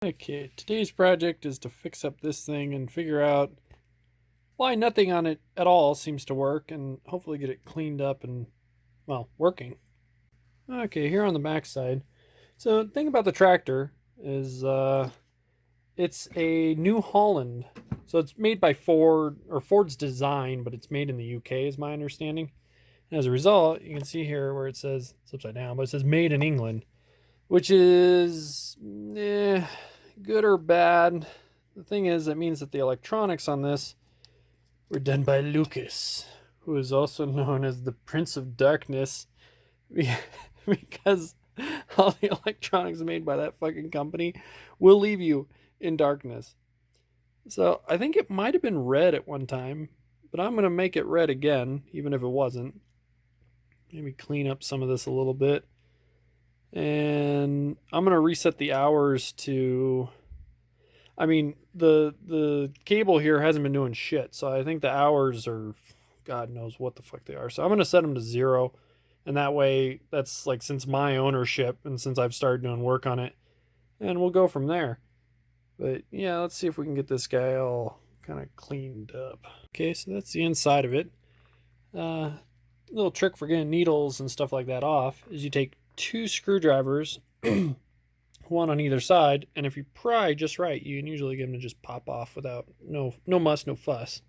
Okay, today's project is to fix up this thing and figure out why nothing on it at all seems to work and hopefully get it cleaned up and, well, working. Okay, here on the back side. So the thing about the tractor is it's a New Holland. So it's made by Ford, or Ford's design, but it's made in the UK is my understanding. And as a result, you can see here where it says, it's upside down, but it says made in England, which is good or bad. The thing is, it means that the electronics on this were done by Lucas, who is also known as the Prince of Darkness, because all the electronics made by that fucking company will leave you in darkness. So I think it might have been red at one time, but I'm going to make it red again, even if it wasn't. Maybe clean up some of this a little bit. And I'm going to reset the hours to... I mean, the cable here hasn't been doing shit, so I think the hours are... God knows what the fuck they are. So I'm going to set them to 0. And that way, that's like since my ownership and since I've started doing work on it. And we'll go from there. But yeah, let's see if we can get this guy all kind of cleaned up. Okay, so that's the inside of it. Little trick for getting needles and stuff like that off is you take 2 screwdrivers, one on either side, and if you pry just right, you can usually get them to just pop off without no muss, no fuss.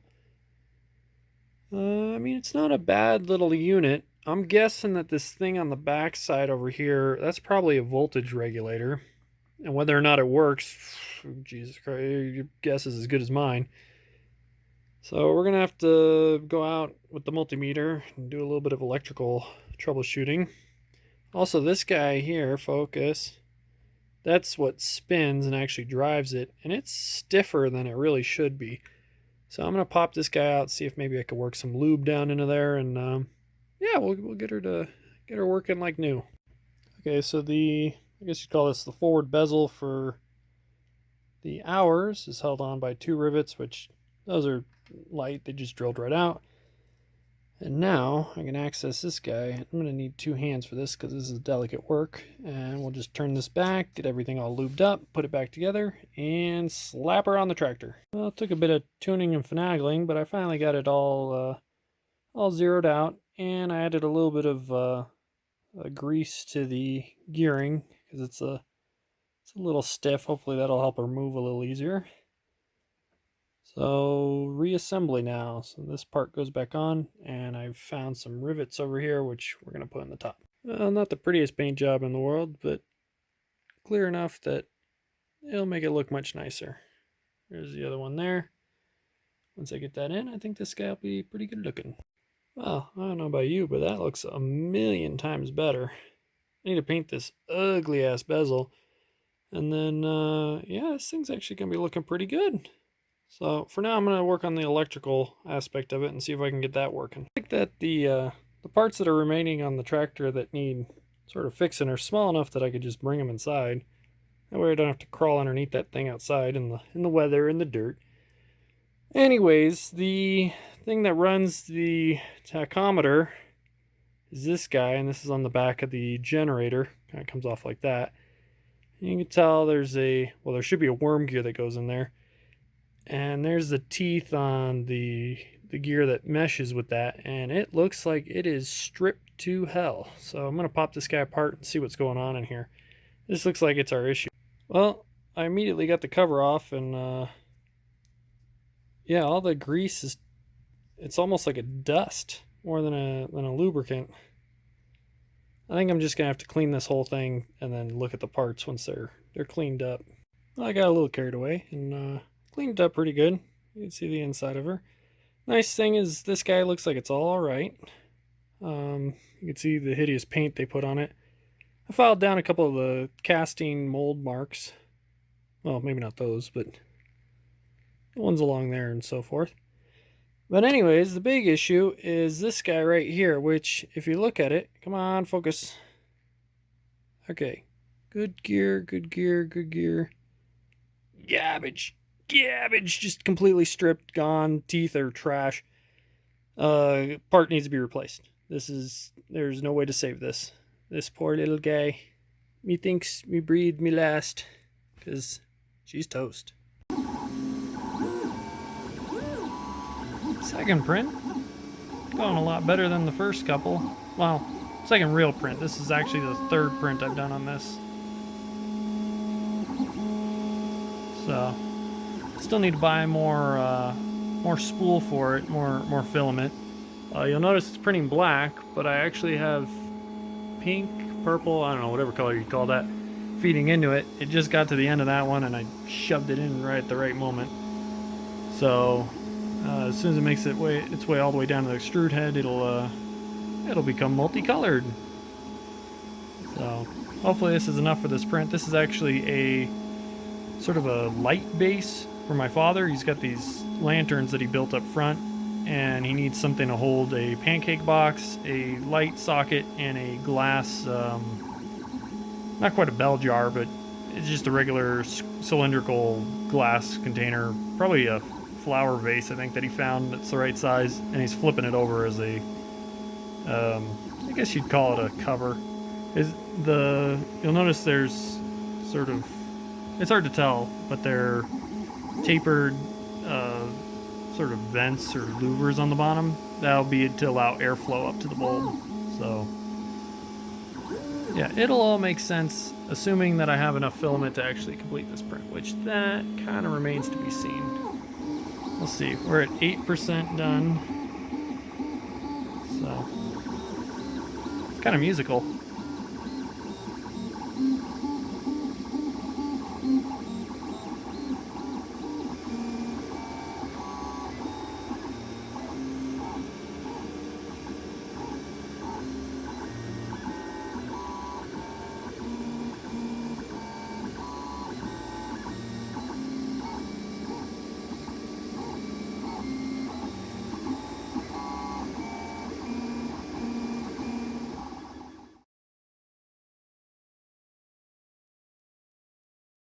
I mean, it's not a bad little unit. I'm guessing that this thing on the back side over here, that's probably a voltage regulator. And whether or not it works, Jesus Christ, your guess is as good as mine. So we're going to have to go out with the multimeter and do a little bit of electrical troubleshooting. Also, this guy here, focus, that's what spins and actually drives it. And it's stiffer than it really should be. So I'm going to pop this guy out, see if maybe I can work some lube down into there. And yeah, we'll get her working like new. Okay, so I guess you'd call this the forward bezel for the hours is held on by 2 rivets, which those are light. They just drilled right out. And now I can access this guy. I'm going to need 2 hands for this because this is delicate work. And we'll just turn this back, get everything all lubed up, put it back together, and slap her on the tractor. Well, it took a bit of tuning and finagling, but I finally got it all zeroed out. And I added a little bit of grease to the gearing because it's a little stiff. Hopefully that'll help her move a little easier. So reassembly now. So this part goes back on, and I've found some rivets over here, which we're going to put in the top. Well, not the prettiest paint job in the world, but clear enough that it'll make it look much nicer. There's the other one there. Once I get that in, I think this guy will be pretty good looking. Well, I don't know about you, but that looks a million times better. I need to paint this ugly ass bezel. And then, yeah, this thing's actually going to be looking pretty good. So for now, I'm going to work on the electrical aspect of it and see if I can get that working. I think that the parts that are remaining on the tractor that need sort of fixing are small enough that I could just bring them inside. That way I don't have to crawl underneath that thing outside in the weather and the dirt. Anyways, the thing that runs the tachometer is this guy, and this is on the back of the generator. Kind of comes off like that. And you can tell there should be a worm gear that goes in there. And there's the teeth on the gear that meshes with that, and it looks like it is stripped to hell. So I'm going to pop this guy apart and see what's going on in here. This looks like it's our issue. Well, I immediately got the cover off, and yeah, all the grease it's almost like a dust more than a lubricant. I think I'm just going to have to clean this whole thing and then look at the parts once they're cleaned up. Well, I got a little carried away and cleaned up pretty good. You can see the inside of her. Nice thing is this guy looks like it's all right. You can see the hideous paint they put on it. I filed down a couple of the casting mold marks. Well, maybe not those, but the ones along there and so forth. But anyways, the big issue is this guy right here, which if you look at it, come on, focus. Okay. Good gear, good gear, good gear. Garbage, just completely stripped, gone. Teeth are trash. Part needs to be replaced. There's no way to save this. This poor little guy. Methinks me breathe me last, because she's toast. Second print, going a lot better than the first couple. Well, second real print. This is actually the third print I've done on this. So, still need to buy more spool for it, more filament. You'll notice it's printing black, but I actually have pink, purple, I don't know, whatever color you call that, feeding into it. It just got to the end of that one and I shoved it in right at the right moment. So as soon as it makes its way all the way down to the extrude head, it'll become multicolored. So hopefully this is enough for this print. This is actually a sort of a light base for my father. He's got these lanterns that he built up front, and he needs something to hold a pancake box, a light socket, and a glass, not quite a bell jar, but it's just a regular cylindrical glass container, probably a flower vase, I think, that he found that's the right size, and he's flipping it over as a, I guess you'd call it a cover. You'll notice there's sort of, it's hard to tell, but they're tapered sort of vents or louvers on the bottom. That'll be to allow airflow up to the bulb. So yeah, it'll all make sense, assuming that I have enough filament to actually complete this print, which that kind of remains to be seen. We'll see. We're at 8% done. So it's kind of musical.